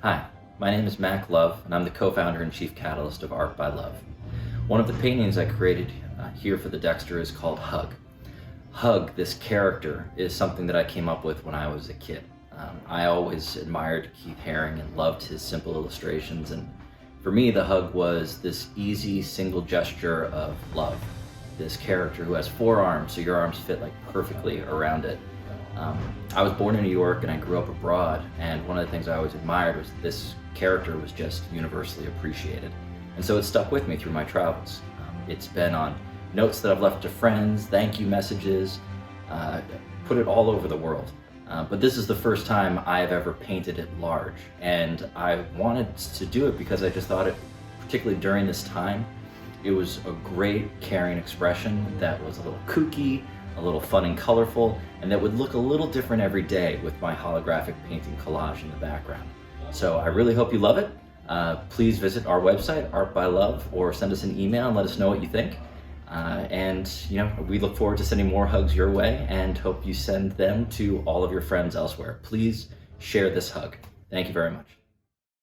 Hi, my name is Mac Love, and I'm the co-founder and chief catalyst of Art by Love. One of the paintings I created here for the Dexter is called Hug. Hug, this character, is something that I came up with when I was a kid. I always admired Keith Haring and loved his simple illustrations, and for me the hug was this easy single gesture of love. This character who has 4 arms, so your arms fit like perfectly around it. I was born in New York and I grew up abroad, and one of the things I always admired was this character was just universally appreciated. And so it stuck with me through my travels. It's been on notes that I've left to friends, thank you messages, put it all over the world. But this is the first time I've ever painted it large, and I wanted to do it because I just thought it, particularly during this time, it was a great caring expression that was a little kooky, a little fun and colorful, and that would look a little different every day with my holographic painting collage in the background. So I really hope you love it. Please visit our website, Art by Love, or send us an email and let us know what you think. And we look forward to sending more hugs your way and hope you send them to all of your friends elsewhere. Please share this hug. Thank you very much.